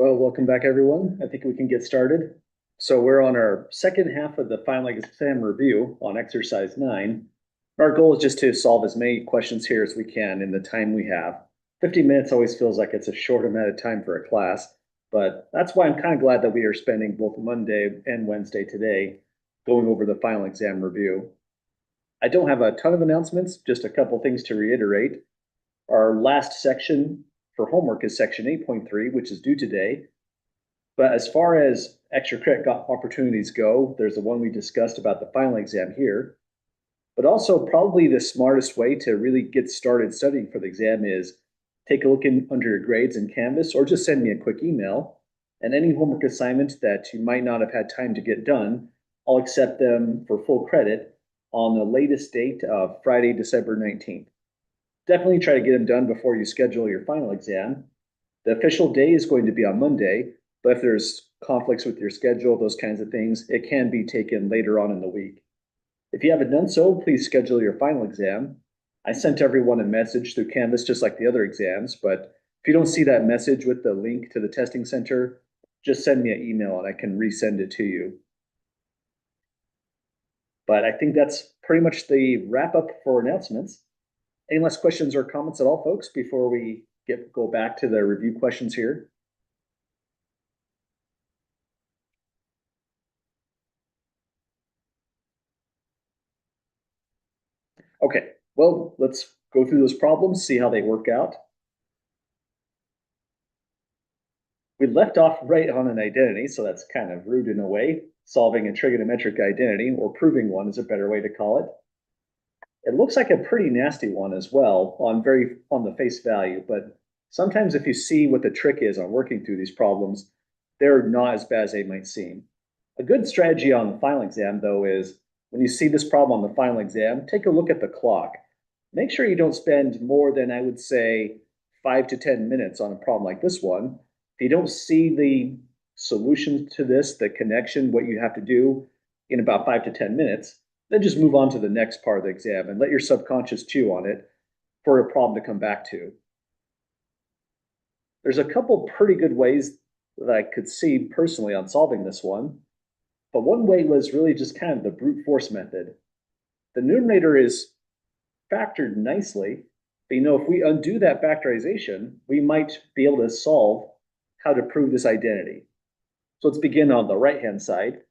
Well, welcome back, everyone. I think we can get started. So we're on our second half of the final exam review on exercise 9. Our goal is just to solve as many questions here as we can in the time we have. 50 minutes always feels like it's a short amount of time for a class, but that's why I'm kind of glad that we are spending both Monday and Wednesday today going over the final exam review. I don't have a ton of announcements, just a couple things to reiterate. Our last section for homework is section 8.3, which is due today. But as far as extra credit opportunities go, there's the one we discussed about the final exam here. But also probably the smartest way to really get started studying for the exam is take a look under your grades in Canvas, or just send me a quick email. And any homework assignment that you might not have had time to get done, I'll accept them for full credit on the latest date of Friday, December 19th. Definitely try to get them done before you schedule your final exam. The official day is going to be on Monday, but if there's conflicts with your schedule, those kinds of things, it can be taken later on in the week. If you haven't done so, please schedule your final exam. I sent everyone a message through Canvas just like the other exams, but if you don't see that message with the link to the testing center, just send me an email and I can resend it to you. But I think that's pretty much the wrap up for announcements. Any last questions or comments at all, folks, before we go back to the review questions here? Okay, well, let's go through those problems, see how they work out. We left off right on an identity, so that's kind of rude in a way. Solving a trigonometric identity, or proving one is a better way to call it. It looks like a pretty nasty one as well on the face value, but sometimes if you see what the trick is on working through these problems, they're not as bad as they might seem. A good strategy on the final exam, though, is when you see this problem on the final exam, take a look at the clock. Make sure you don't spend more than, I would say, 5 to 10 minutes on a problem like this one. If you don't see the solution to this, the connection, what you have to do in about 5 to 10 minutes, then just move on to the next part of the exam and let your subconscious chew on it for a problem to come back to. There's a couple pretty good ways that I could see personally on solving this one, but one way was really just kind of the brute force method. The numerator is factored nicely, but if we undo that factorization, we might be able to solve how to prove this identity. So let's begin on the right-hand side.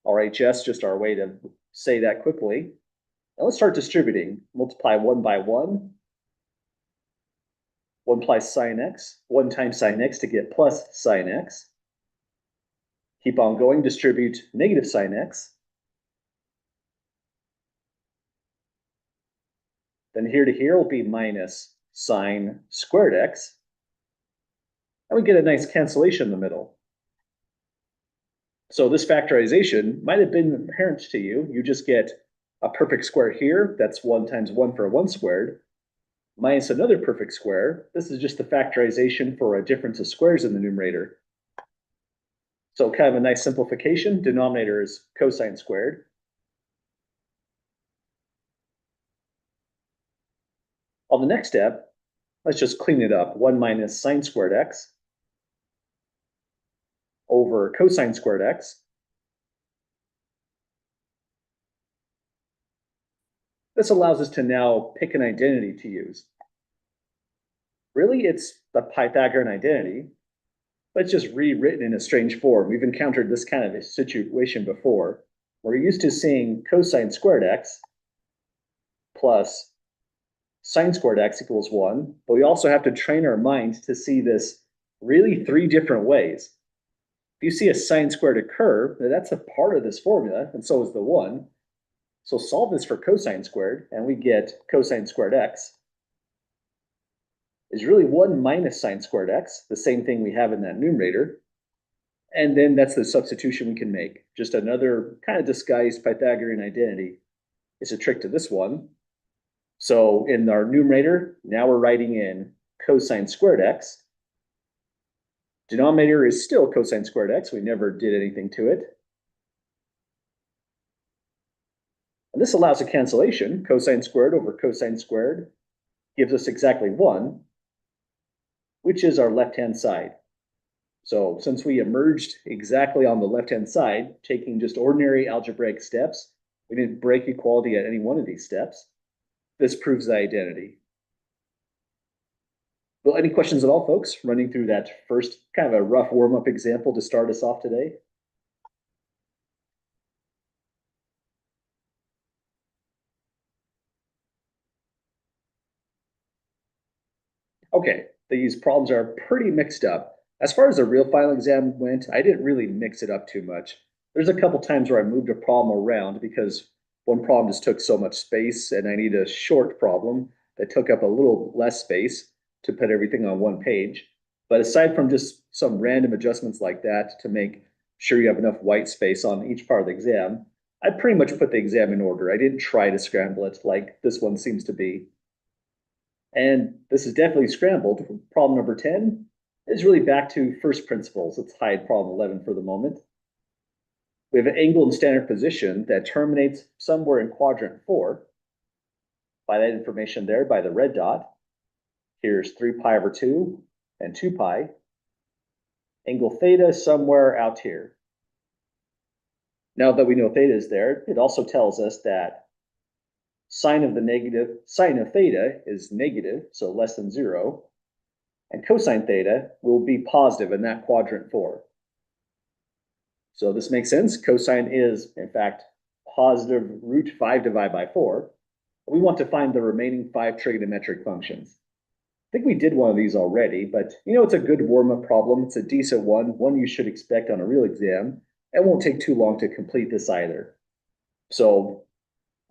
RHS, just our way to say that quickly. Now let's start distributing. Multiply 1 by 1. 1 plus sine x, 1 times sine x to get plus sine x. Keep on going, distribute negative sine x. Then here to here will be minus sine squared x. And we get a nice cancellation in the middle. So this factorization might have been apparent to you. You just get a perfect square here. That's 1 times 1 for 1 squared. Minus another perfect square. This is just the factorization for a difference of squares in the numerator. So kind of a nice simplification. Denominator is cosine squared. On the next step, let's just clean it up. 1 minus sine squared x over cosine squared x. This allows us to now pick an identity to use. Really, it's the Pythagorean identity, but it's just rewritten in a strange form. We've encountered this kind of a situation before. We're used to seeing cosine squared x plus sine squared x equals 1, but we also have to train our mind to see this really 3 different ways. If you see a sine squared occur, that's a part of this formula, and so is the 1. So solve this for cosine squared, and we get cosine squared x is really 1 minus sine squared x, the same thing we have in that numerator. And then that's the substitution we can make. Just another kind of disguised Pythagorean identity. It's a trick to this one. So in our numerator, now we're writing in cosine squared x. Denominator is still cosine squared x. We never did anything to it. And this allows a cancellation. Cosine squared over cosine squared gives us exactly 1. which is our left-hand side. So since we emerged exactly on the left-hand side, taking just ordinary algebraic steps, we didn't break equality at any one of these steps. This proves the identity. Well, any questions at all, folks? Running through that first kind of a rough warm-up example to start us off today. Okay, these problems are pretty mixed up. As far as the real final exam went, I didn't really mix it up too much. There's a couple times where I moved a problem around because one problem just took so much space and I need a short problem that took up a little less space to put everything on one page. But aside from just some random adjustments like that to make sure you have enough white space on each part of the exam, I pretty much put the exam in order. I didn't try to scramble it like this one seems to be. And this is definitely scrambled. Problem number 10 is really back to first principles. Let's hide problem 11 for the moment. We have an angle in standard position that terminates somewhere in quadrant 4. By that information there, by the red dot, here's 3 pi over 2 and 2 pi. Angle theta somewhere out here. Now that we know theta is there, it also tells us that sine of theta is negative, so less than 0, and cosine theta will be positive in that quadrant 4. So this makes sense. Cosine is, in fact, positive root 5 divided by 4. We want to find the remaining 5 trigonometric functions. I think we did one of these already, but it's a good warm-up problem. It's a decent one you should expect on a real exam. It won't take too long to complete this either. So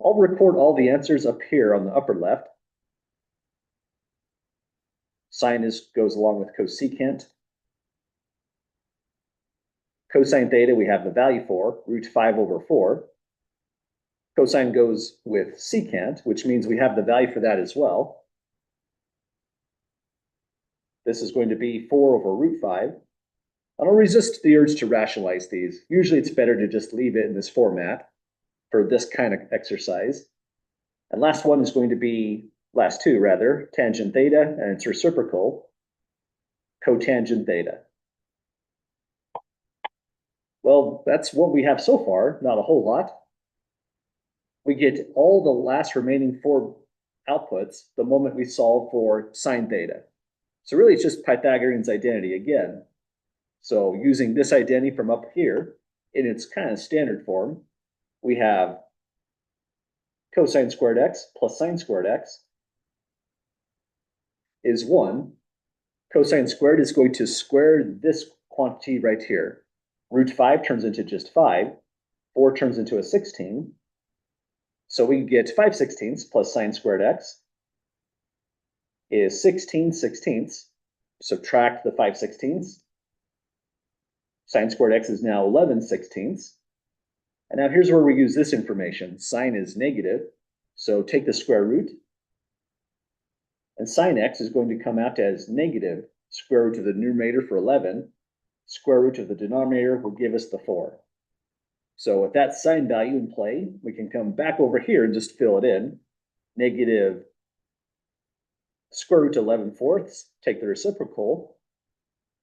I'll record all the answers up here on the upper left. Sine goes along with cosecant. Cosine theta, we have the value for, root 5 over 4. Cosine goes with secant, which means we have the value for that as well. This is going to be 4 over root 5. I don't resist the urge to rationalize these. Usually it's better to just leave it in this format for this kind of exercise. And last one is going to be, last two rather, tangent theta, and its reciprocal, cotangent theta. Well, that's what we have so far, not a whole lot. We get all the last remaining 4 outputs the moment we solve for sine theta. So really it's just Pythagorean's identity again. So using this identity from up here in its kind of standard form, we have cosine squared x plus sine squared x is 1. Cosine squared is going to square this quantity right here. Root 5 turns into just 5. 4 turns into a 16. So we get 5/16 plus sine squared x is 16/16. Subtract the 5/16. Sine squared x is now 11/16. And now here's where we use this information. Sine is negative, so take the square root. And sine x is going to come out as negative square root of the numerator for 11. Square root of the denominator will give us the 4. So with that sine value in play, we can come back over here and just fill it in. Negative square root 11/4, take the reciprocal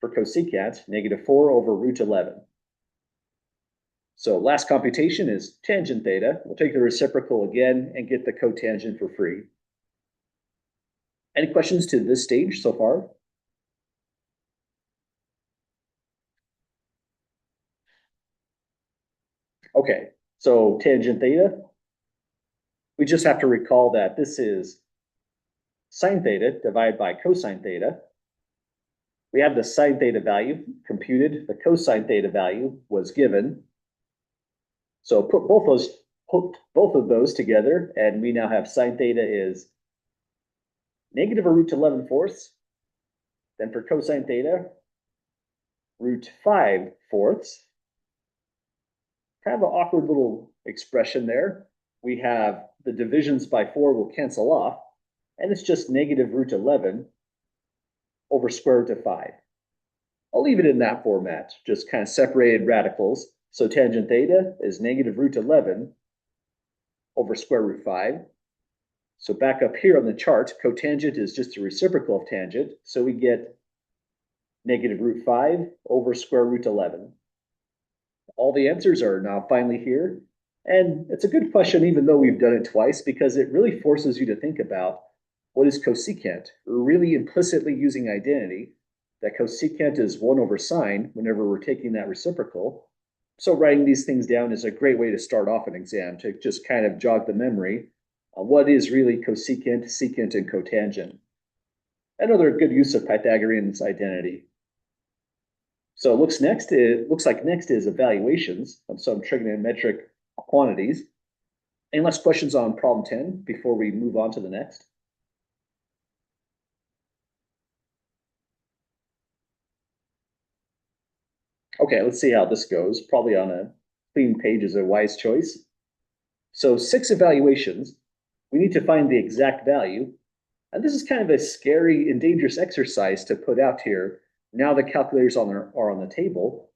for cosecant, negative 4 over root 11. So last computation is tangent theta. We'll take the reciprocal again and get the cotangent for free. Any questions to this stage so far? Okay, so tangent theta, we just have to recall that this is sine theta divided by cosine theta. We have the sine theta value computed, the cosine theta value was given. So put both of those together, and we now have sine theta is negative a root 11/4. Then for cosine theta, root 5/4. Kind of an awkward little expression there. We have the divisions by 4 will cancel off, and it's just negative root 11 over square root of 5. I'll leave it in that format, just kind of separated radicals. So tangent theta is negative root 11 over square root 5. So back up here on the chart, cotangent is just a reciprocal of tangent. So we get negative root 5 over square root 11. All the answers are now finally here. And it's a good question, even though we've done it twice, because it really forces you to think about what is cosecant. We're really implicitly using identity that cosecant is 1 over sine whenever we're taking that reciprocal. So writing these things down is a great way to start off an exam, to just kind of jog the memory on what is really cosecant, secant, and cotangent. Another good use of Pythagorean's identity. So it looks like next is evaluations of some trigonometric quantities. Any last questions on problem 10 before we move on to the next? Okay, let's see how this goes. Probably on a clean page is a wise choice. So 6 evaluations. We need to find the exact value. And this is kind of a scary and dangerous exercise to put out here. Now the calculators are on the table.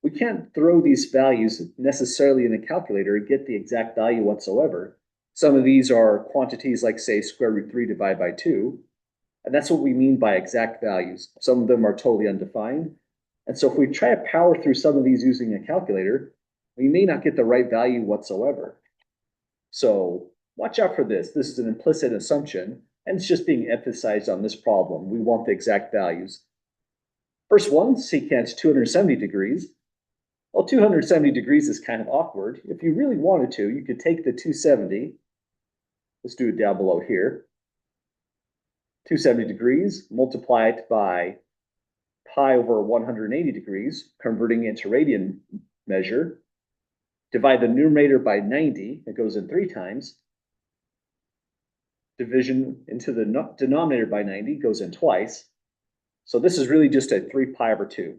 We can't throw these values necessarily in the calculator and get the exact value whatsoever. Some of these are quantities like, say, square root 3 divided by 2. And that's what we mean by exact values. Some of them are totally undefined. And so if we try to power through some of these using a calculator, we may not get the right value whatsoever. So watch out for this. This is an implicit assumption, and it's just being emphasized on this problem. We want the exact values. First one, secant 270 degrees. Well, 270 degrees is kind of awkward. If you really wanted to, you could take the 270. Let's do it down below here. 270 degrees, multiply it by pi over 180 degrees, converting it to radian measure. Divide the numerator by 90, it goes in 3 times. Division into the denominator by 90 goes in twice. So this is really just a 3 pi over 2.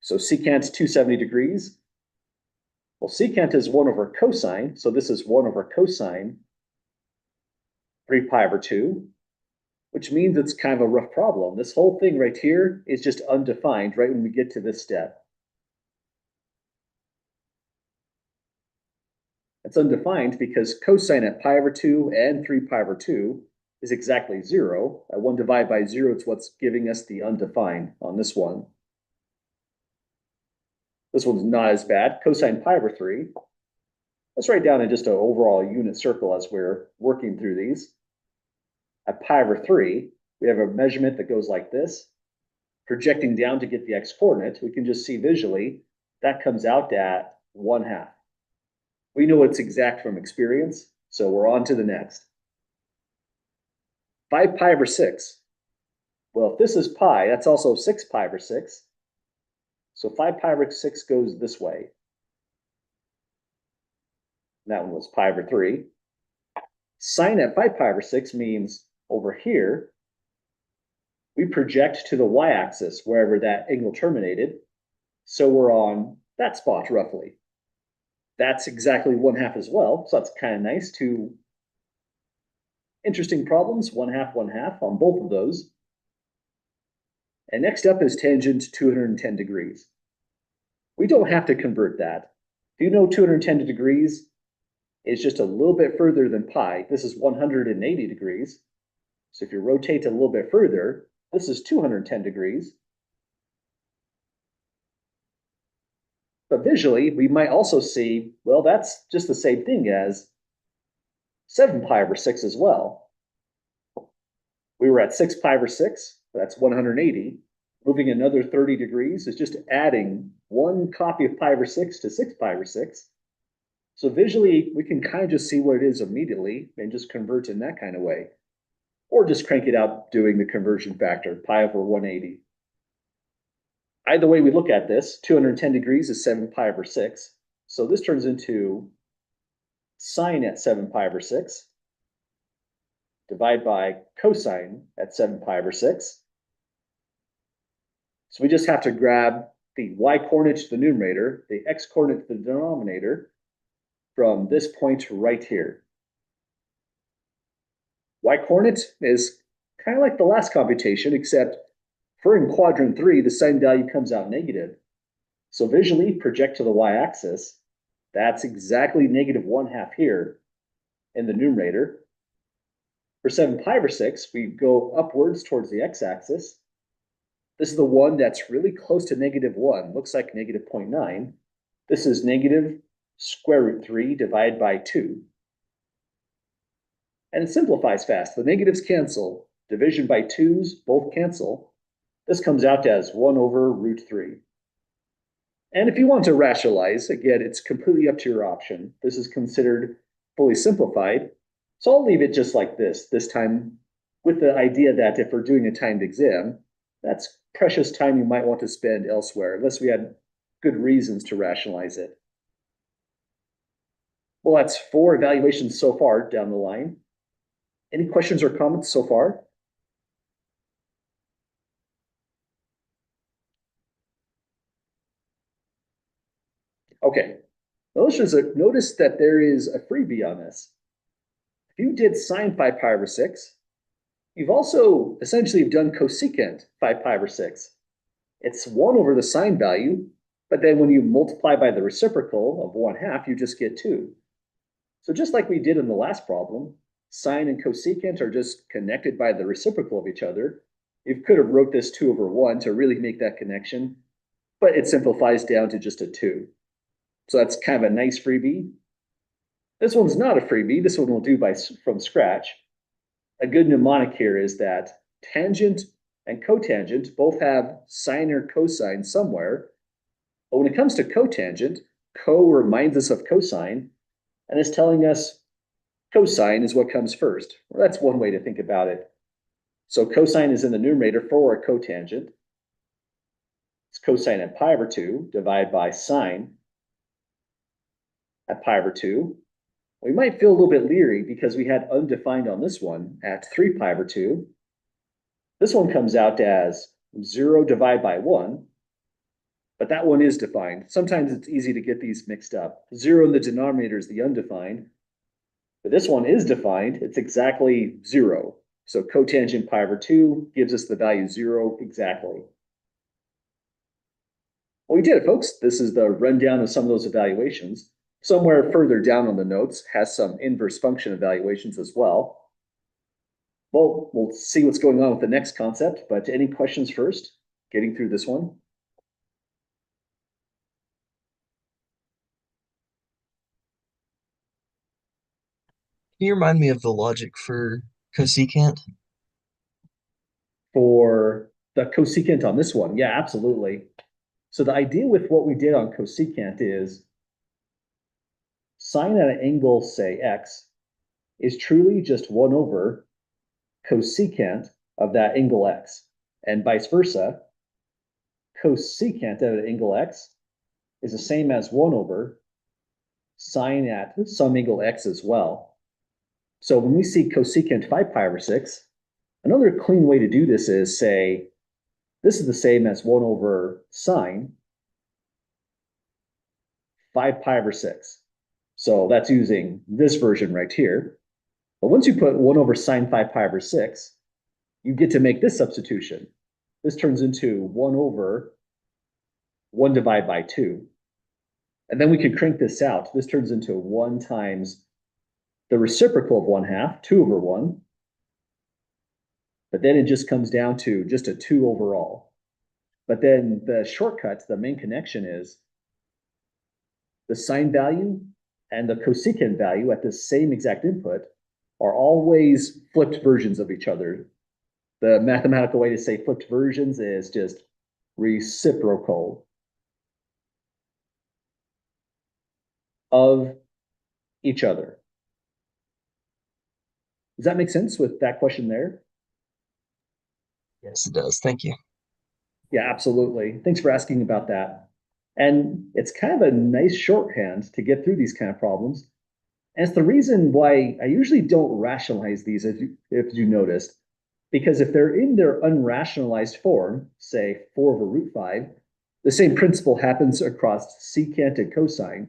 So secant's 270 degrees. Well, secant is 1 over cosine, so this is 1 over cosine 3 pi over 2, which means it's kind of a rough problem. This whole thing right here is just undefined right when we get to this step. It's undefined because cosine at pi over 2 and 3 pi over 2 is exactly 0. At 1 divided by 0, it's what's giving us the undefined on this one. This one's not as bad. Cosine pi over 3. Let's write down in just an overall unit circle as we're working through these. At pi over 3, we have a measurement that goes like this. Projecting down to get the x-coordinate, we can just see visually that comes out at 1/2. We know it's exact from experience, so we're on to the next. 5 pi over 6. Well, if this is pi, that's also 6 pi over 6. So 5 pi over 6 goes this way. That one was pi over 3. Sine at 5 pi over 6 means over here, we project to the y-axis wherever that angle terminated. So we're on that spot roughly. That's exactly 1/2 as well. So that's kind of nice. 2 interesting problems, 1/2, 1/2 on both of those. And next up is tangent 210 degrees. We don't have to convert that. Do you know 210 degrees is just a little bit further than pi? This is 180 degrees. So if you rotate a little bit further, this is 210 degrees. But visually, we might also see, well, that's just the same thing as 7 pi over 6 as well. We were at 6 pi over 6, that's 180. Moving another 30 degrees is just adding 1 copy of pi over 6 to 6 pi over 6. So visually, we can kind of just see what it is immediately and just convert in that kind of way. Or just crank it out doing the conversion factor, pi over 180. Either way we look at this, 210 degrees is 7 pi over 6. So this turns into sine at 7 pi over 6. Divide by cosine at 7 pi over 6. So we just have to grab the y-coordinate to the numerator, the x-coordinate to the denominator, from this point right here. Y-coordinate is kind of like the last computation, except for in quadrant 3, the sine value comes out negative. So visually, project to the y-axis. That's exactly negative 1/2 here in the numerator. For 7 pi over 6, we go upwards towards the x-axis. This is the one that's really close to -1, looks like -0.9. This is negative square root 3 divided by 2. And it simplifies fast. The negatives cancel. Division by 2's both cancel. This comes out as 1 over root 3. And if you want to rationalize, again, it's completely up to your option. This is considered fully simplified. So I'll leave it just like this time with the idea that if we're doing a timed exam, that's precious time you might want to spend elsewhere, unless we had good reasons to rationalize it. Well, that's 4 evaluations so far down the line. Any questions or comments so far? Okay, notice that there is a freebie on this. If you did sine 5 pi over 6, you've also essentially done cosecant 5 pi over 6. It's 1 over the sine value, but then when you multiply by the reciprocal of 1/2, you just get 2. So just like we did in the last problem, sine and cosecant are just connected by the reciprocal of each other. You could have wrote this 2 over 1 to really make that connection, but it simplifies down to just a 2. So that's kind of a nice freebie. This one's not a freebie. This one we'll do from scratch. A good mnemonic here is that tangent and cotangent both have sine or cosine somewhere. But when it comes to cotangent, co reminds us of cosine and is telling us cosine is what comes first. Well, that's one way to think about it. So cosine is in the numerator for a cotangent. It's cosine at pi over 2 divided by sine at pi over 2. We might feel a little bit leery because we had undefined on this one at 3 pi over 2. This one comes out as 0 divided by 1, but that one is defined. Sometimes it's easy to get these mixed up. 0 in the denominator is the undefined, but this one is defined. It's exactly 0. So cotangent pi over 2 gives us the value 0 exactly. Well, we did it, folks. This is the rundown of some of those evaluations. Somewhere further down on the notes has some inverse function evaluations as well. Well, we'll see what's going on with the next concept, but any questions first, getting through this one? Can you remind me of the logic for cosecant? For the cosecant on this one, yeah, absolutely. So the idea with what we did on cosecant is sine at an angle, say x, is truly just 1 over cosecant of that angle x, and vice versa. Cosecant at an angle x is the same as 1 over sine at some angle x as well. So when we see cosecant 5 pi over 6, another clean way to do this is say, this is the same as 1 over sine 5 pi over 6. So that's using this version right here. But once you put 1 over sine 5 pi over 6, you get to make this substitution. This turns into 1 over 1 divided by 2. And then we could crank this out. This turns into 1 times the reciprocal of 1/2, 2 over 1. But then it just comes down to just a 2 overall. But then the shortcut, the main connection is the sine value and the cosecant value at the same exact input are always flipped versions of each other. The mathematical way to say flipped versions is just reciprocal of each other. Does that make sense with that question there? Yes, it does. Thank you. Yeah, absolutely. Thanks for asking about that. And it's kind of a nice shorthand to get through these kind of problems. And it's the reason why I usually don't rationalize these, if you noticed, because if they're in their unrationalized form, say 4 over root 5, the same principle happens across secant and cosine.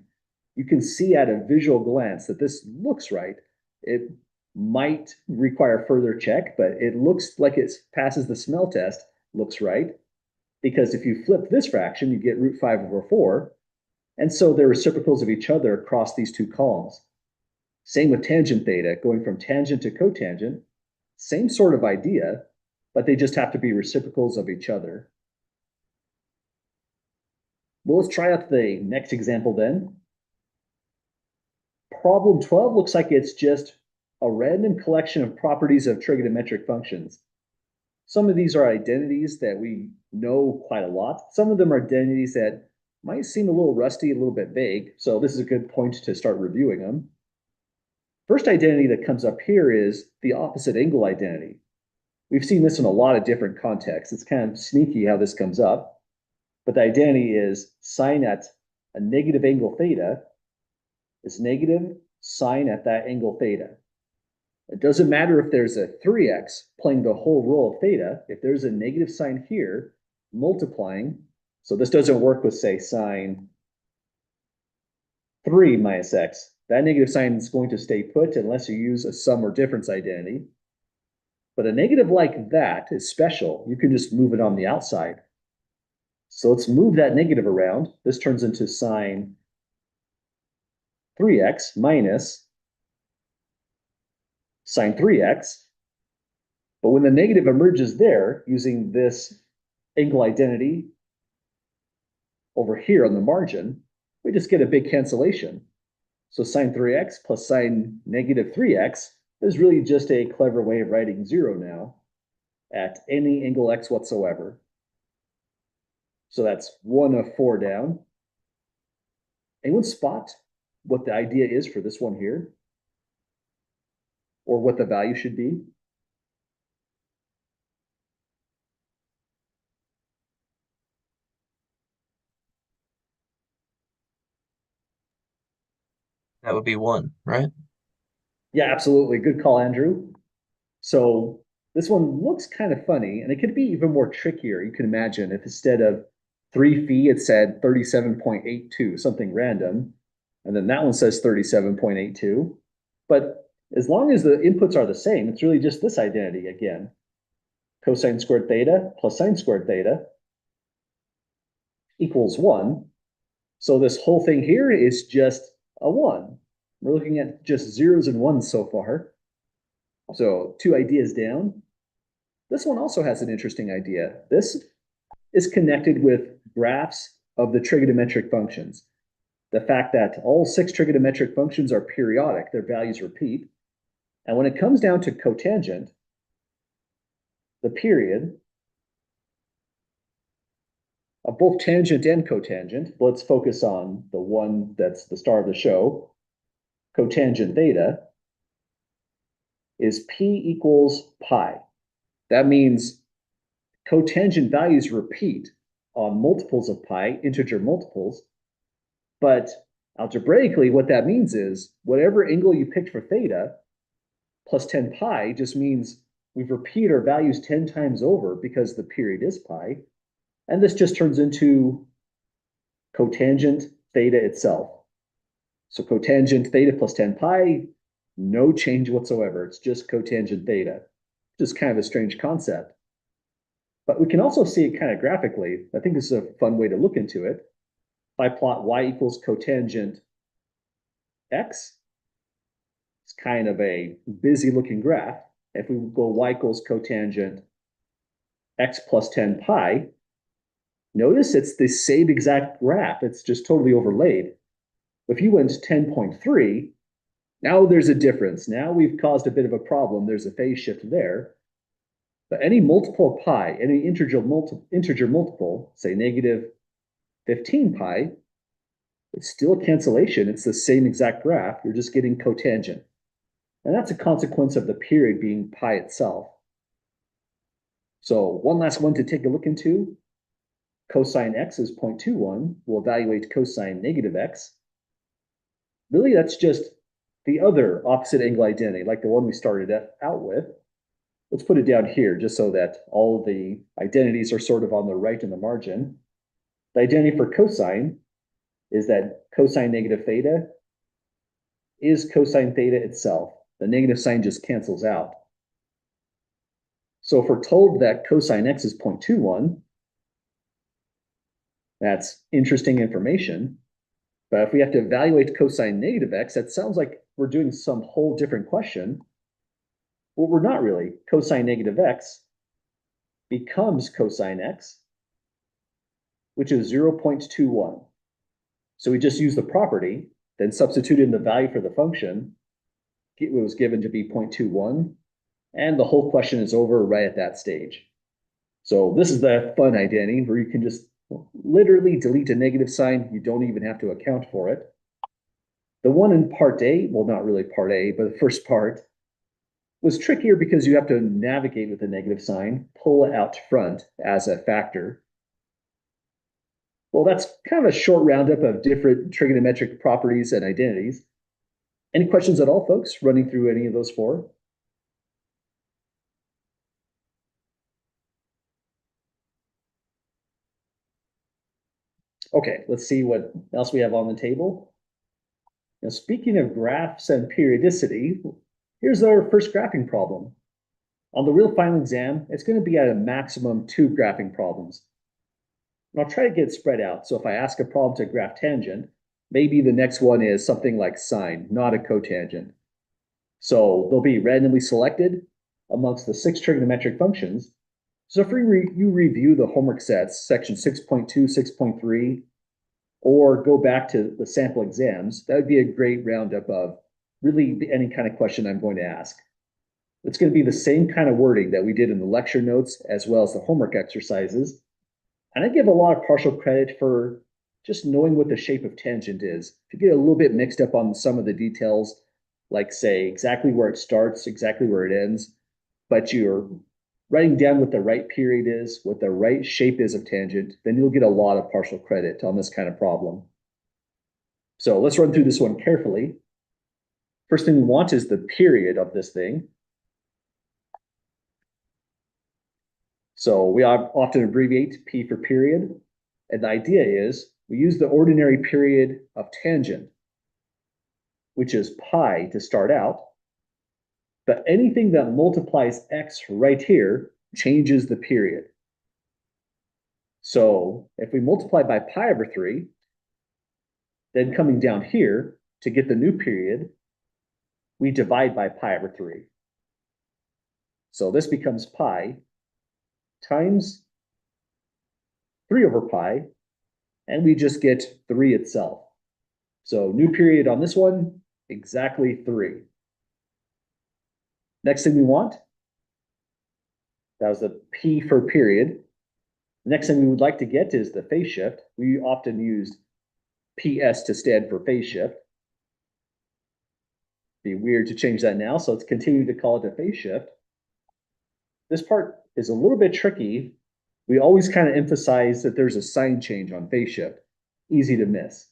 You can see at a visual glance that this looks right. It might require further check, but it looks like it passes the smell test, looks right. Because if you flip this fraction, you get root 5 over 4. And so they're reciprocals of each other across these two columns. Same with tangent theta, going from tangent to cotangent, same sort of idea, but they just have to be reciprocals of each other. Well, let's try out the next example then. Problem 12 looks like it's just a random collection of properties of trigonometric functions. Some of these are identities that we know quite a lot. Some of them are identities that might seem a little rusty, a little bit vague. So this is a good point to start reviewing them. First identity that comes up here is the opposite angle identity. We've seen this in a lot of different contexts. It's kind of sneaky how this comes up. But the identity is sine at a negative angle theta is negative sine at that angle theta. It doesn't matter if there's a 3x playing the whole role of theta. If there's a negative sign here, multiplying, so this doesn't work with, say, sine 3 minus x. That negative sign is going to stay put unless you use a sum or difference identity. But a negative like that is special. You can just move it on the outside. So let's move that negative around. This turns into sine 3x minus sine 3x. But when the negative emerges there, using this angle identity over here on the margin, we just get a big cancellation. So sine 3x plus sine negative 3x is really just a clever way of writing 0 now at any angle x whatsoever. So that's 1 of 4 down. Anyone spot what the idea is for this one here? Or what the value should be? That would be 1, right? Yeah, absolutely. Good call, Andrew. So this one looks kind of funny, and it could be even more trickier. You can imagine if instead of 3 phi, it said 37.82, something random, and then that one says 37.82. But as long as the inputs are the same, it's really just this identity again. Cosine squared theta plus sine squared theta equals 1. So this whole thing here is just a 1. We're looking at just zeros and ones so far. So 2 ideas down. This one also has an interesting idea. This is connected with graphs of the trigonometric functions. The fact that all 6 trigonometric functions are periodic, their values repeat. And when it comes down to cotangent, the period of both tangent and cotangent, let's focus on the one that's the star of the show, cotangent theta, is p equals pi. That means cotangent values repeat on multiples of pi, integer multiples, but algebraically what that means is whatever angle you picked for theta plus 10 pi just means we've repeated our values 10 times over because the period is pi, and this just turns into cotangent theta itself. So cotangent theta plus 10 pi, no change whatsoever. It's just cotangent theta. Just kind of a strange concept. But we can also see it kind of graphically. I think this is a fun way to look into it. If I plot y equals cotangent x, it's kind of a busy looking graph. If we go y equals cotangent x plus 10 pi, notice it's the same exact graph. It's just totally overlaid. If you went 10.3, now there's a difference. Now we've caused a bit of a problem. There's a phase shift there. But any multiple of pi, any integer multiple, say negative 15 pi, it's still a cancellation. It's the same exact graph. You're just getting cotangent. And that's a consequence of the period being pi itself. So one last one to take a look into. Cosine x is 0.21. We'll evaluate cosine negative x. Really, that's just the other opposite angle identity, like the one we started out with. Let's put it down here just so that all the identities are sort of on the right in the margin. The identity for cosine is that cosine negative theta is cosine theta itself. The negative sign just cancels out. So if we're told that cosine x is 0.21, that's interesting information. But if we have to evaluate cosine negative x, that sounds like we're doing some whole different question. Well, we're not really. Cosine negative x becomes cosine x, which is 0.21. So we just use the property, then substitute in the value for the function. It was given to be 0.21, and the whole question is over right at that stage. So this is the fun identity where you can just literally delete a negative sign. You don't even have to account for it. The one in part A, well, not really part A, but the first part was trickier because you have to navigate with a negative sign, pull it out front as a factor. Well, that's kind of a short roundup of different trigonometric properties and identities. Any questions at all, folks, running through any of those four? Okay, let's see what else we have on the table. Now, speaking of graphs and periodicity, here's our first graphing problem. On the real final exam, it's going to be at a maximum 2 graphing problems. And I'll try to get it spread out. So if I ask a problem to graph tangent, maybe the next one is something like sine, not a cotangent. So they'll be randomly selected amongst the 6 trigonometric functions. So if you review the homework sets, section 6.2, 6.3, or go back to the sample exams, that would be a great roundup of really any kind of question I'm going to ask. It's going to be the same kind of wording that we did in the lecture notes as well as the homework exercises. And I give a lot of partial credit for just knowing what the shape of tangent is. If you get a little bit mixed up on some of the details, like say exactly where it starts, exactly where it ends, but you're writing down what the right period is, what the right shape is of tangent, then you'll get a lot of partial credit on this kind of problem. So let's run through this one carefully. First thing we want is the period of this thing. So we often abbreviate P for period. And the idea is we use the ordinary period of tangent, which is pi to start out. But anything that multiplies x right here changes the period. So if we multiply by pi over 3, then coming down here to get the new period, we divide by pi over 3. So this becomes pi times 3 over pi, and we just get 3 itself. So new period on this one, exactly 3. Next thing we want, that was the P for period. The next thing we would like to get is the phase shift. We often use PS to stand for phase shift. Be weird to change that now, so let's continue to call it a phase shift. This part is a little bit tricky. We always kind of emphasize that there's a sign change on phase shift. Easy to miss.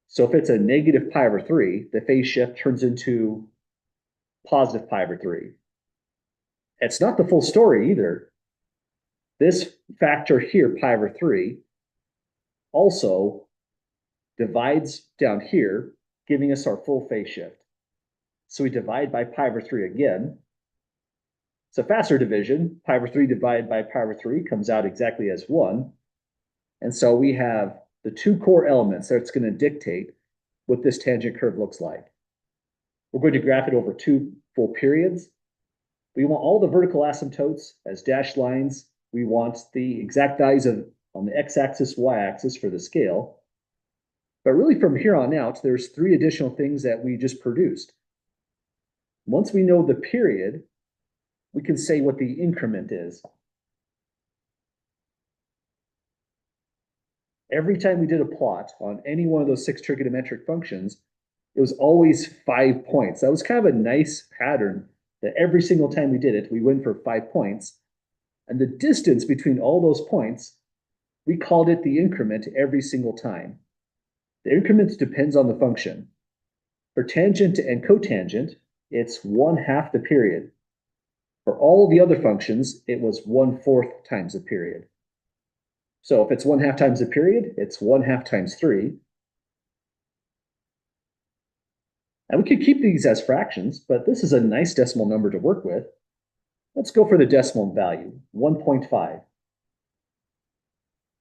So if it's a negative pi over 3, the phase shift turns into positive pi over 3. It's not the full story either. This factor here, pi over 3, also divides down here, giving us our full phase shift. So we divide by pi over 3 again. It's a faster division. Pi over 3 divided by pi over 3 comes out exactly as 1. And so we have the 2 core elements that's going to dictate what this tangent curve looks like. We're going to graph it over 2 full periods. We want all the vertical asymptotes as dashed lines. We want the exact values on the x-axis, y-axis for the scale. But really from here on out, there's 3 additional things that we just produced. Once we know the period, we can say what the increment is. Every time we did a plot on any one of those 6 trigonometric functions, it was always 5 points. That was kind of a nice pattern that every single time we did it, we went for 5 points. And the distance between all those points, we called it the increment every single time. The increment depends on the function. For tangent and cotangent, it's 1/2 the period. For all the other functions, it was 1/4 times the period. So if it's 1/2 times the period, it's 1/2 times 3. And we could keep these as fractions, but this is a nice decimal number to work with. Let's go for the decimal value, 1.5.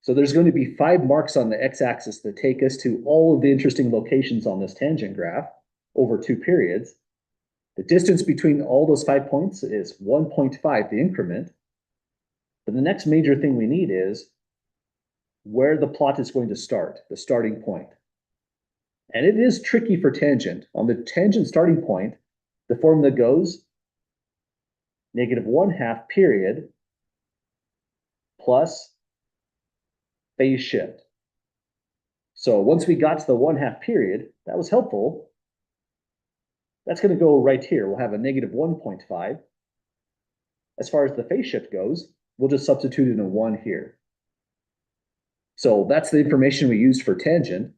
So there's going to be 5 marks on the x-axis that take us to all of the interesting locations on this tangent graph over 2 periods. The distance between all those 5 points is 1.5, the increment. But the next major thing we need is where the plot is going to start, the starting point. And it is tricky for tangent. On the tangent starting point, the formula goes -1/2 period plus phase shift. So once we got to the 1/2 period, that was helpful. That's going to go right here. We'll have a -1.5. As far as the phase shift goes, we'll just substitute in a 1 here. So that's the information we used for tangent.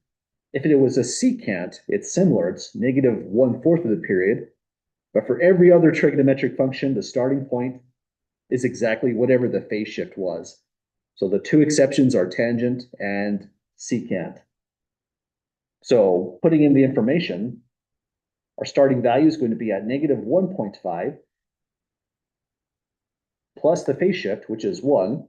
If it was a secant, it's similar. It's -1/4 of the period. But for every other trigonometric function, the starting point is exactly whatever the phase shift was. So the two exceptions are tangent and secant. So putting in the information, our starting value is going to be at -1.5 plus the phase shift, which is 1.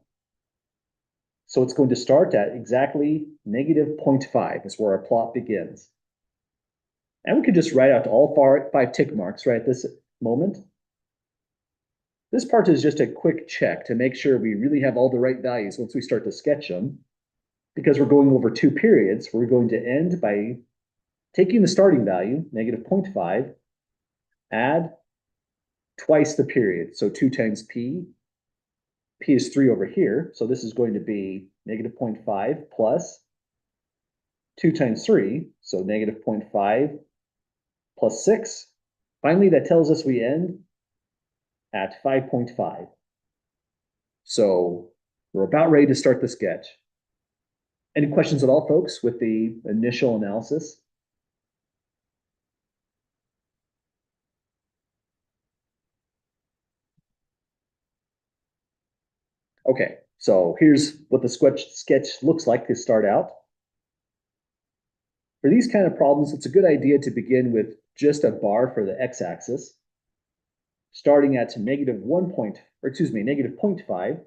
So it's going to start at exactly -0.5 is where our plot begins. And we could just write out all 5 tick marks right at this moment. This part is just a quick check to make sure we really have all the right values once we start to sketch them. Because we're going over 2 periods, we're going to end by taking the starting value, -0.5, add twice the period. So 2 times p. P is 3 over here. So this is going to be -0.5 plus 2 times 3. So -0.5 plus 6. Finally, that tells us we end at 5.5. So we're about ready to start the sketch. Any questions at all, folks, with the initial analysis? Okay, so here's what the sketch looks like to start out. For these kind of problems, it's a good idea to begin with just a bar for the x-axis, starting at -0.5.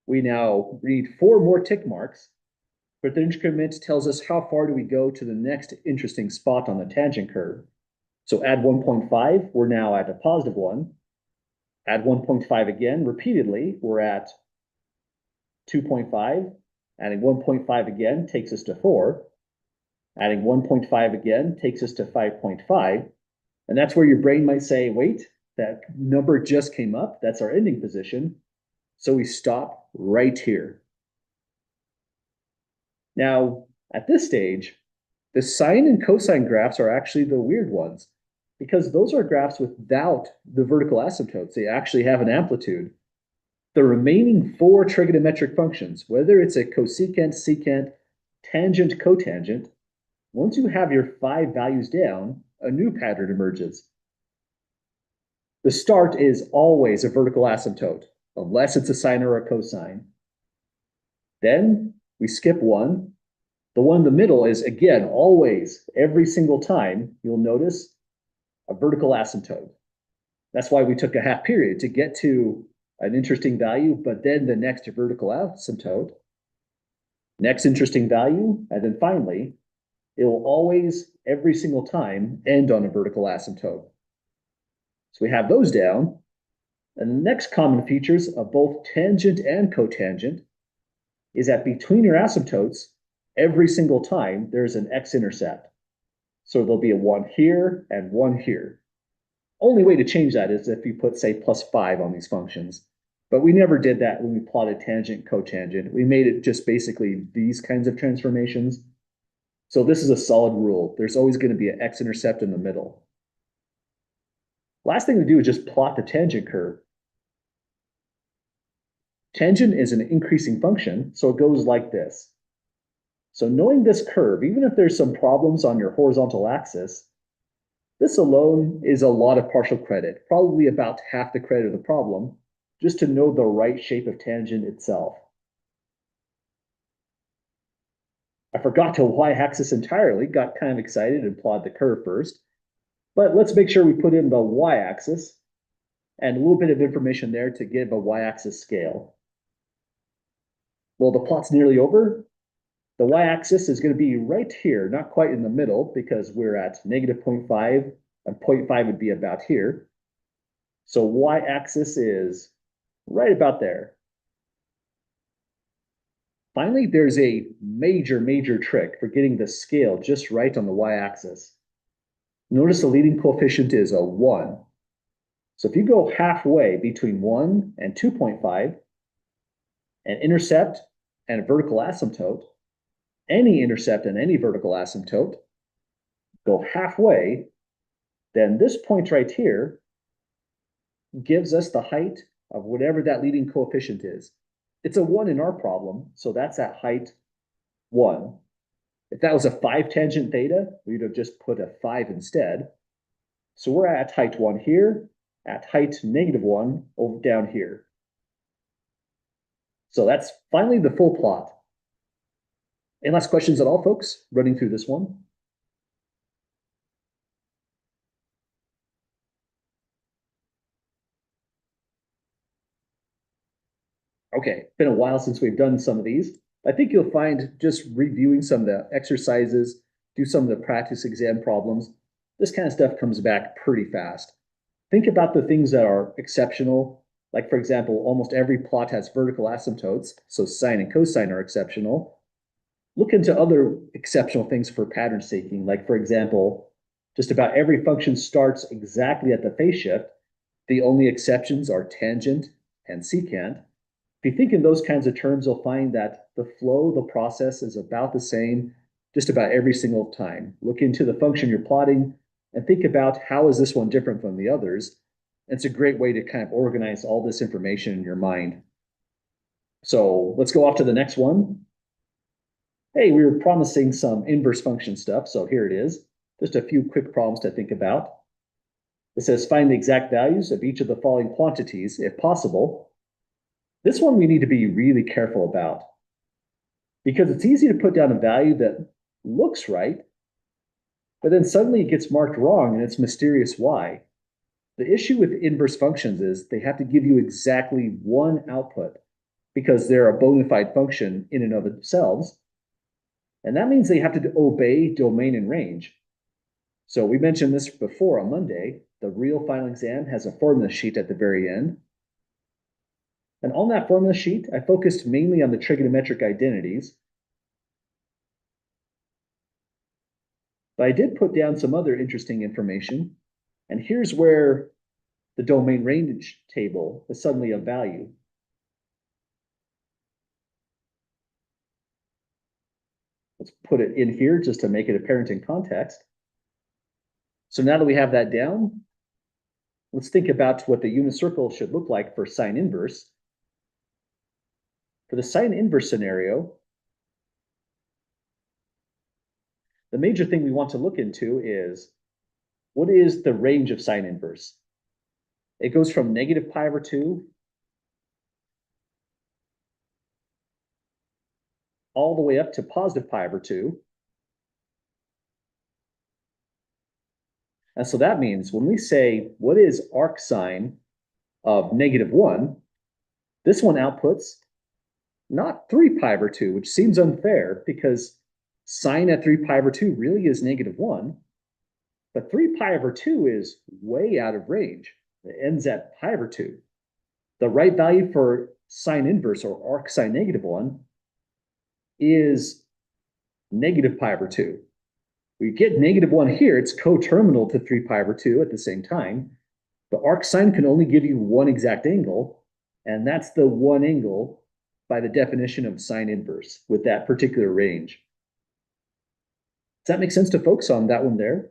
We now read 4 more tick marks, but the increment tells us how far do we go to the next interesting spot on the tangent curve. So add 1.5, we're now at a +1. Add 1.5 again, repeatedly, we're at 2.5. Adding 1.5 again takes us to 4. Adding 1.5 again takes us to 5.5. And that's where your brain might say, wait, that number just came up. That's our ending position. So we stop right here. Now, at this stage, the sine and cosine graphs are actually the weird ones, because those are graphs without the vertical asymptotes. They actually have an amplitude. The remaining 4 trigonometric functions, whether it's a cosecant, secant, tangent, cotangent, once you have your 5 values down, a new pattern emerges. The start is always a vertical asymptote, unless it's a sine or a cosine. Then we skip 1. The one in the middle is, again, always, every single time, you'll notice a vertical asymptote. That's why we took a half period to get to an interesting value, but then the next vertical asymptote, next interesting value, and then finally, it will always, every single time, end on a vertical asymptote. So we have those down. And the next common features of both tangent and cotangent is that between your asymptotes, every single time, there's an x-intercept. So there'll be a 1 here and 1 here. Only way to change that is if you put, say, +5 on these functions. But we never did that when we plotted tangent, cotangent. We made it just basically these kinds of transformations. So this is a solid rule. There's always going to be an x-intercept in the middle. Last thing we do is just plot the tangent curve. Tangent is an increasing function, so it goes like this. So knowing this curve, even if there's some problems on your horizontal axis, this alone is a lot of partial credit, probably about half the credit of the problem, just to know the right shape of tangent itself. I forgot to y-axis entirely, got kind of excited and plotted the curve first. But let's make sure we put in the y-axis and a little bit of information there to give a y-axis scale. Well, the plot's nearly over. The y-axis is going to be right here, not quite in the middle, because we're at -0.5, and 0.5 would be about here. So y-axis is right about there. Finally, there's a major trick for getting the scale just right on the y-axis. Notice the leading coefficient is a 1. So if you go halfway between 1 and 2.5, an intercept and a vertical asymptote, any intercept and any vertical asymptote, go halfway, then this point right here gives us the height of whatever that leading coefficient is. It's a 1 in our problem, so that's at height 1. If that was a 5 tangent theta, we'd have just put a 5 instead. So we're at height 1 here, at height -1 over down here. So that's finally the full plot. Any last questions at all, folks, running through this one? Okay, been a while since we've done some of these. I think you'll find just reviewing some of the exercises, do some of the practice exam problems, this kind of stuff comes back pretty fast. Think about the things that are exceptional. Like, for example, almost every plot has vertical asymptotes, so sine and cosine are exceptional. Look into other exceptional things for pattern seeking. Like, for example, just about every function starts exactly at the phase shift. The only exceptions are tangent and secant. If you think in those kinds of terms, you'll find that the flow, the process is about the same just about every single time. Look into the function you're plotting and think about how is this one different from the others. It's a great way to kind of organize all this information in your mind. So let's go off to the next one. Hey, we were promising some inverse function stuff, so here it is. Just a few quick problems to think about. It says find the exact values of each of the following quantities, if possible. This one we need to be really careful about because it's easy to put down a value that looks right, but then suddenly it gets marked wrong and it's mysterious why. The issue with inverse functions is they have to give you exactly one output because they're a bona fide function in and of themselves. And that means they have to obey domain and range. So we mentioned this before on Monday. The real final exam has a formula sheet at the very end. And on that formula sheet, I focused mainly on the trigonometric identities. But I did put down some other interesting information. And here's where the domain range table is suddenly of value. Let's put it in here just to make it apparent in context. So now that we have that down, let's think about what the unit circle should look like for sine inverse. For the sine inverse scenario, the major thing we want to look into is what is the range of sine inverse? It goes from -π/2 all the way up to +π/2. And so that means when we say, what is arcsine of -1, this one outputs not 3π/2, which seems unfair because sine at 3π/2 really is -1, but 3π/2 is way out of range. It ends at π/2. The right value for sine inverse or arcsine -1 is -π/2. We get -1 here, it's coterminal to 3π/2 at the same time, but arcsine can only give you one exact angle, and that's the one angle by the definition of sine inverse with that particular range. Does that make sense to folks on that one there?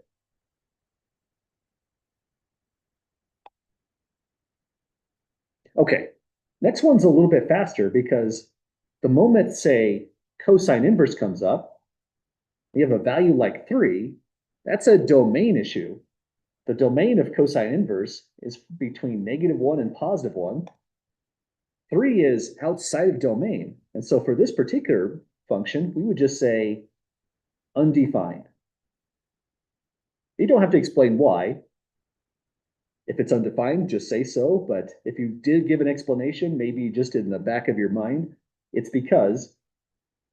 Okay, next one's a little bit faster because the moment, say, cosine inverse comes up, you have a value like 3, that's a domain issue. The domain of cosine inverse is between -1 and +1. 3 is outside of domain. And so for this particular function, we would just say undefined. You don't have to explain why. If it's undefined, just say so. But if you did give an explanation, maybe just in the back of your mind, it's because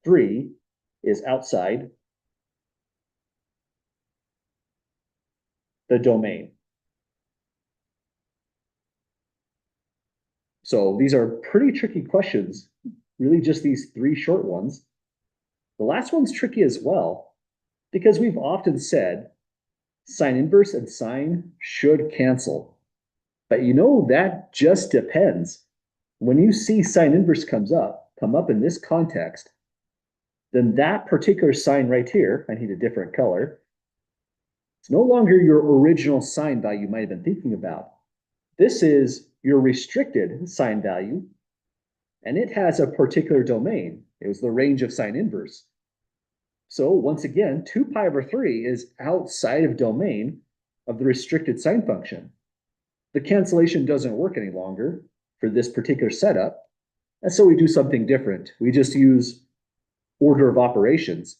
3 is outside the domain. So these are pretty tricky questions, really just these three short ones. The last one's tricky as well, because we've often said sine inverse and sine should cancel. But you know, that just depends. When you see sine inverse come up in this context, then that particular sine right here, I need a different color, it's no longer your original sine value you might have been thinking about. This is your restricted sine value, and it has a particular domain. It was the range of sine inverse. So once again, 2 pi over 3 is outside of domain of the restricted sine function. The cancellation doesn't work any longer for this particular setup, and so we do something different. We just use order of operations,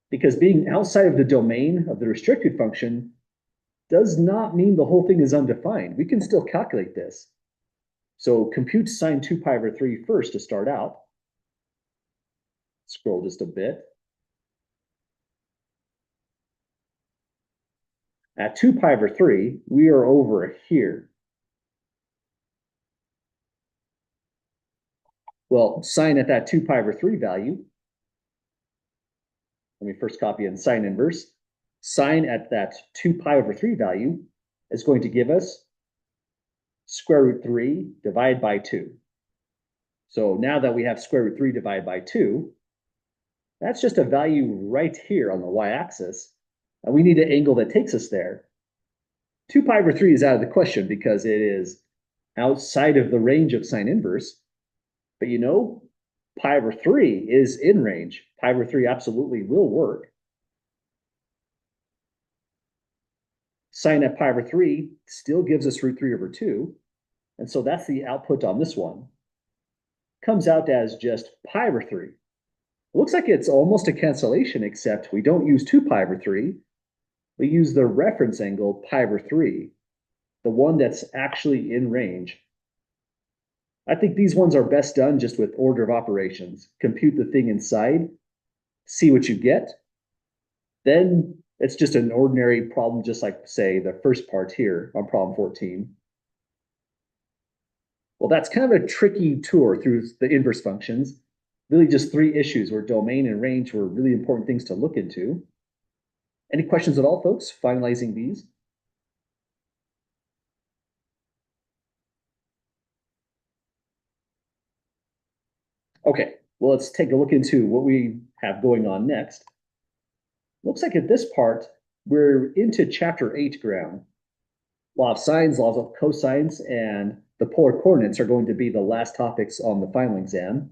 because being outside of the domain of the restricted function does not mean the whole thing is undefined. We can still calculate this. So compute sine 2 pi over 3 first to start out. Scroll just a bit. At 2 pi over 3, we are over here. Well, sine at that 2 pi over 3 value, let me first copy in sine inverse. Sine at that 2 pi over 3 value is going to give us square root 3 divided by 2. So now that we have square root 3 divided by 2, that's just a value right here on the y-axis, and we need an angle that takes us there. 2 pi over 3 is out of the question because it is outside of the range of sine inverse. But you know, pi over 3 is in range. Pi over 3 absolutely will work. Sine at pi over 3 still gives us root 3 over 2. And so that's the output on this one. Comes out as just pi over 3. It looks like it's almost a cancellation, except we don't use 2 pi over 3. We use the reference angle pi over 3, the one that's actually in range. I think these ones are best done just with order of operations. Compute the thing inside, see what you get. Then it's just an ordinary problem, just like, say, the first part here on problem 14. Well, that's kind of a tricky tour through the inverse functions. Really just three issues where domain and range were really important things to look into. Any questions at all, folks, finalizing these? Okay, well, let's take a look into what we have going on next. Looks like at this part, we're into chapter 8 ground. Law of sines, laws of cosines, and the polar coordinates are going to be the last topics on the final exam.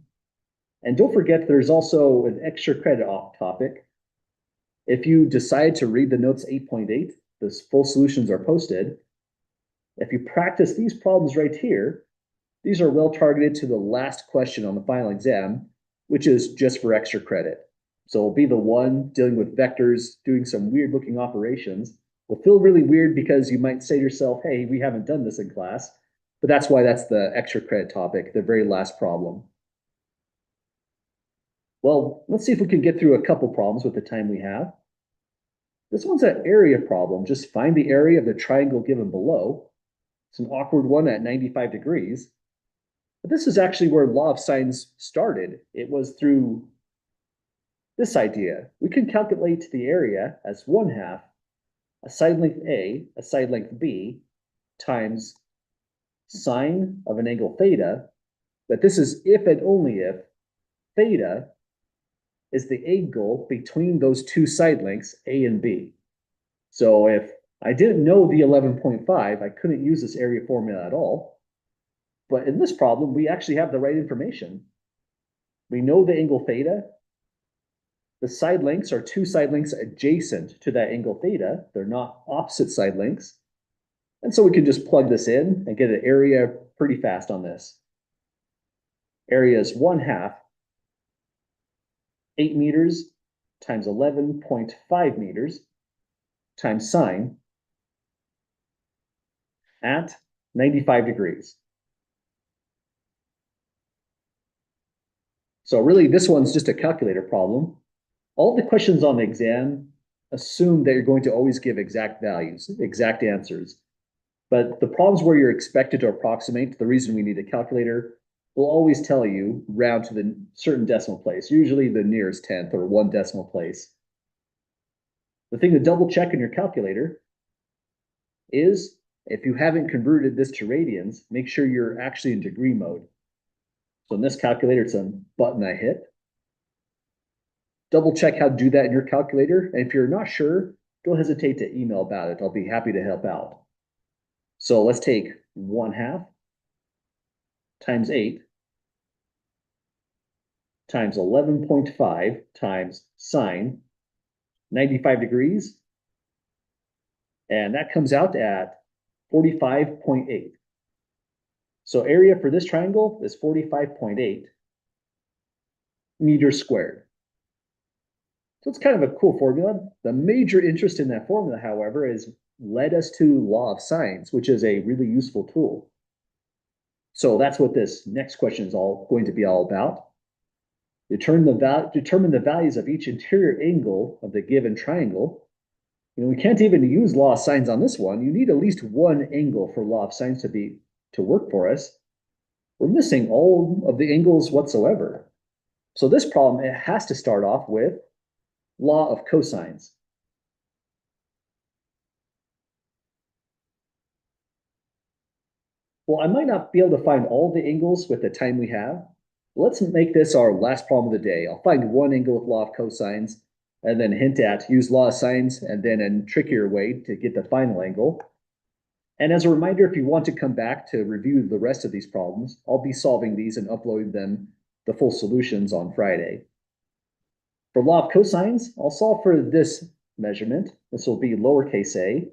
And don't forget, there's also an extra credit off topic. If you decide to read the notes 8.8, the full solutions are posted. If you practice these problems right here, these are well targeted to the last question on the final exam, which is just for extra credit. So it'll be the one dealing with vectors, doing some weird looking operations. Will feel really weird because you might say to yourself, hey, we haven't done this in class, but that's why that's the extra credit topic, the very last problem. Well, let's see if we can get through a couple problems with the time we have. This one's an area problem. Just find the area of the triangle given below. It's an awkward one at 95 degrees. But this is actually where law of sines started. It was through this idea. We can calculate the area as 1/2 a side length A, a side length B, times sine of an angle theta. But this is if and only if theta is the angle between those two side lengths, A and B. So if I didn't know the 11.5, I couldn't use this area formula at all. But in this problem, we actually have the right information. We know the angle theta. The side lengths are two side lengths adjacent to that angle theta. They're not opposite side lengths. And so we can just plug this in and get an area pretty fast on this. Area is 1/2 8 meters times 11.5 meters times sine at 95 degrees. So really, this one's just a calculator problem. All the questions on the exam assume that you're going to always give exact values, exact answers. But the problems where you're expected to approximate, the reason we need a calculator will always tell you round to the certain decimal place, usually the nearest tenth or 1 decimal place. The thing to double check in your calculator is if you haven't converted this to radians, make sure you're actually in degree mode. So in this calculator, it's a button I hit. Double check how to do that in your calculator. And if you're not sure, don't hesitate to email about it. I'll be happy to help out. So let's take 1/2 times 8 times 11.5 times sine 95 degrees. And that comes out at 45.8. So area for this triangle is 45.8 meters squared. So it's kind of a cool formula. The major interest in that formula, however, is led us to law of sines, which is a really useful tool. So that's what this next question is all going to be all about. Determine the values of each interior angle of the given triangle. We can't even use law of sines on this one. You need at least one angle for law of sines to work for us. We're missing all of the angles whatsoever. So this problem, it has to start off with law of cosines. Well, I might not be able to find all the angles with the time we have. Let's make this our last problem of the day. I'll find one angle with law of cosines and then hint at use law of sines and then a trickier way to get the final angle. And as a reminder, if you want to come back to review the rest of these problems, I'll be solving these and uploading them, the full solutions, on Friday. For law of cosines, I'll solve for this measurement. This will be lowercase a.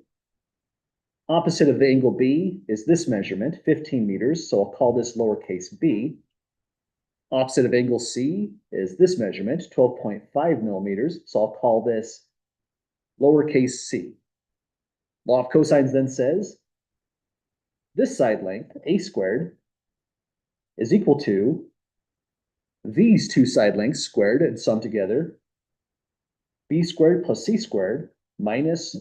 Opposite of the angle B is this measurement, 15 meters, so I'll call this lowercase b. Opposite of angle C is this measurement, 12.5 millimeters, so I'll call this lowercase c. Law of cosines then says this side length, a squared, is equal to these two side lengths squared and summed together, b squared plus c squared minus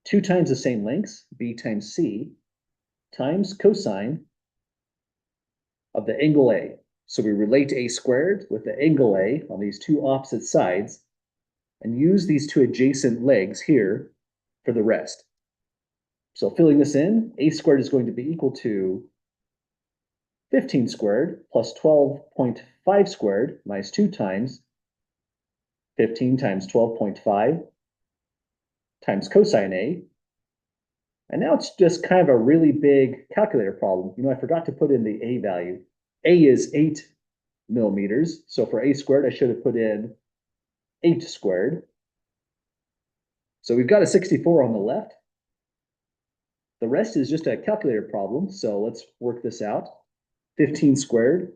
2 times the same lengths, b times c, times cosine of the angle A. So we relate a squared with the angle A on these two opposite sides and use these two adjacent legs here for the rest. So filling this in, a squared is going to be equal to 15 squared plus 12.5 squared minus 2 times 15 times 12.5 times cosine A. And now it's just kind of a really big calculator problem. I forgot to put in the A value. A is 8 millimeters. So for a squared, I should have put in 8 squared. So we've got a 64 on the left. The rest is just a calculator problem. So let's work this out. 15 squared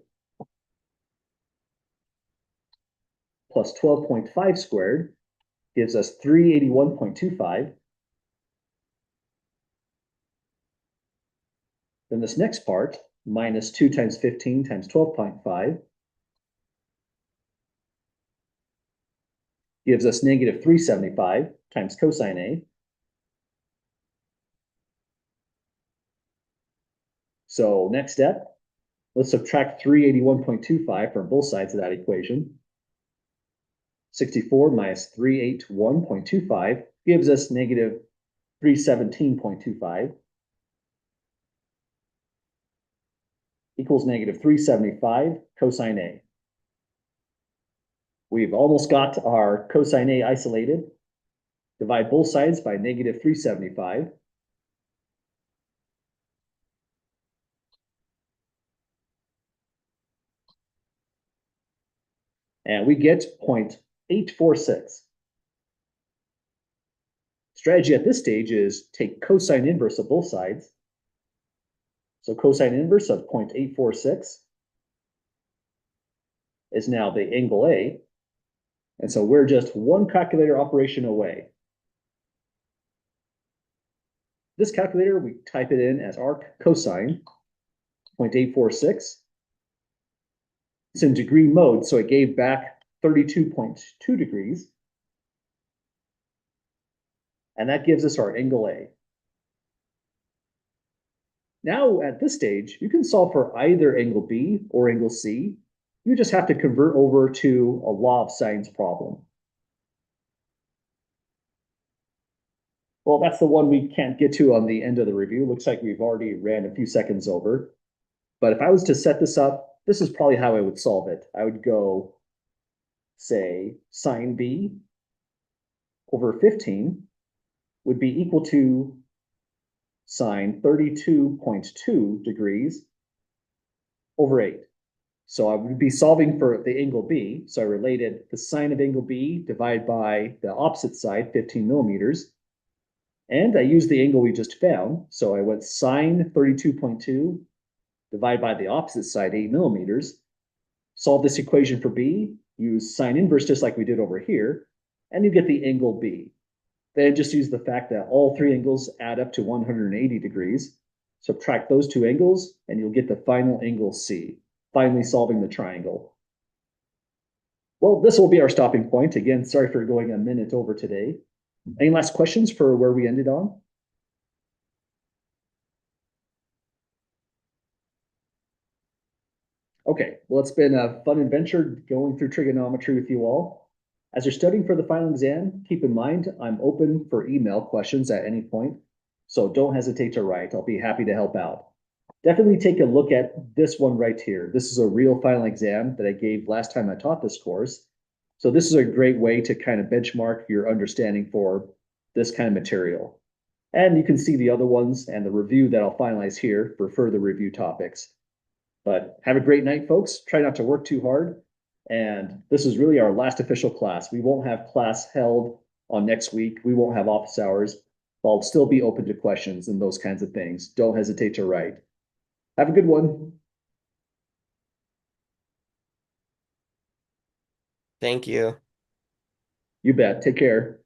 plus 12.5 squared gives us 381.25. Then this next part, minus 2 times 15 times 12.5, gives us negative 375 times cosine A. So next step, let's subtract 381.25 from both sides of that equation. 64 minus 381.25 gives us negative 317.25 equals negative 375 cosine A. We've almost got our cosine A isolated. Divide both sides by negative 375. And we get 0.846. Strategy at this stage is take cosine inverse of both sides. So cosine inverse of 0.846 is now the angle A. And so we're just one calculator operation away. This calculator, we type it in as arc cosine, 0.846. It's in degree mode, so it gave back 32.2 degrees. And that gives us our angle A. Now at this stage, you can solve for either angle B or angle C. You just have to convert over to a law of sines problem. Well, that's the one we can't get to on the end of the review. Looks like we've already ran a few seconds over. But if I was to set this up, this is probably how I would solve it. I would go, say, sine B over 15 would be equal to sine 32.2 degrees over 8. So I would be solving for the angle B. So I related the sine of angle B divided by the opposite side, 15 millimeters. And I used the angle we just found. So I went sine 32.2 divided by the opposite side, 8 millimeters. Solve this equation for B, use sine inverse just like we did over here, and you get the angle B. Then just use the fact that all three angles add up to 180 degrees. Subtract those two angles, and you'll get the final angle C, finally solving the triangle. Well, this will be our stopping point. Again, sorry for going a minute over today. Any last questions for where we ended on? Okay, well, it's been a fun adventure going through trigonometry with you all. As you're studying for the final exam, keep in mind I'm open for email questions at any point, so don't hesitate to write. I'll be happy to help out. Definitely take a look at this one right here. This is a real final exam that I gave last time I taught this course. So this is a great way to kind of benchmark your understanding for this kind of material. And you can see the other ones and the review that I'll finalize here for further review topics. But have a great night, folks. Try not to work too hard. And this is really our last official class. We won't have class held on next week. We won't have office hours. I'll still be open to questions and those kinds of things. Don't hesitate to write. Have a good one. Thank you. You bet. Take care.